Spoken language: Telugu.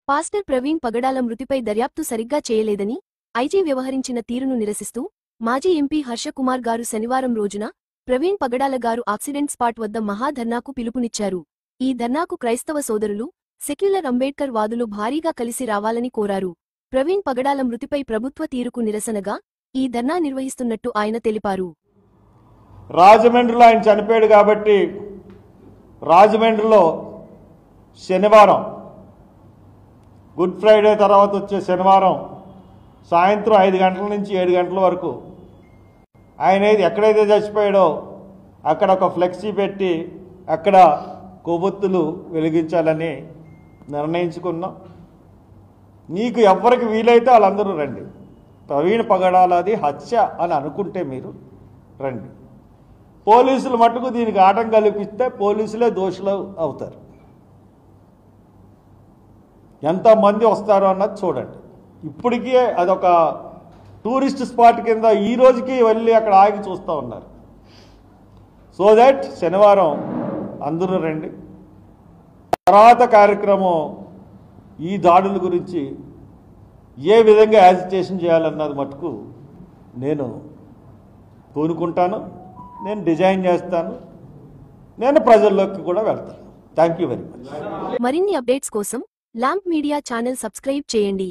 పాస్టర్ ప్రవీణ్ పగడాల మృతిపై దర్యాప్తు సరిగ్గా చేయలేదని ఐజీ వ్యవహరించిన తీరును నిరసిస్తూ మాజీ ఎంపీ హర్షకుమార్ గారు శనివారం రోజున ప్రవీణ్ పగడాల గారు యాక్సిడెంట్ స్పాట్ వద్ద మహాధర్నాకు పిలుపునిచ్చారు. ఈ ధర్నాకు క్రైస్తవ సోదరులు, సెక్యులర్ అంబేడ్కర్ వాదులు భారీగా కలిసి రావాలని కోరారు. ప్రవీణ్ పగడాల మృతిపై ప్రభుత్వ తీరుకు నిరసనగా ఈ ధర్నా నిర్వహిస్తున్నట్టు ఆయన తెలిపారు. రాజమండ్రిలో ఆయన చనిపోయాడు కాబట్టి రాజమండ్రిలో శనివారం గుడ్ ఫ్రైడే తర్వాత వచ్చే శనివారం సాయంత్రం 5 గంటల నుంచి 7 గంటల వరకు ఆయన ఎక్కడైతే చచ్చిపోయాడో అక్కడ ఒక ఫ్లెక్సీ పెట్టి అక్కడ కొవ్వొత్తులు వెలిగించాలని నిర్ణయించుకున్నాం. మీకు ఎవరికి వీలైతే వాళ్ళందరూ రండి. ప్రవీణ్ పగడాలది హత్య అని అనుకుంటే మీరు రండి. పోలీసులు మట్టుకు దీనికి ఆటం కల్పిస్తే పోలీసులే దోషులు అవుతారు. ఎంతమంది వస్తారో అన్నది చూడండి. ఇప్పటికీ అదొక టూరిస్ట్ స్పాట్ కింద ఈ రోజుకి వెళ్ళి అక్కడ ఆగి చూస్తూ ఉన్నారు. సో దట్ శనివారం అందరూ రండి. తర్వాత కార్యక్రమం ఈ దాడుల గురించి ఏ విధంగా యాజిటేషన్ చేయాలన్నది మటుకు నేను కోరుకుంటాను, నేను డిజైన్ చేస్తాను, నేను ప్రజల్లోకి కూడా వెళ్తాను. Thank you very much. మరిన్ని అప్డేట్స్ కోసం ల్యాంప్ మీడియా ఛానల్ సబ్స్క్రైబ్ చేయండి.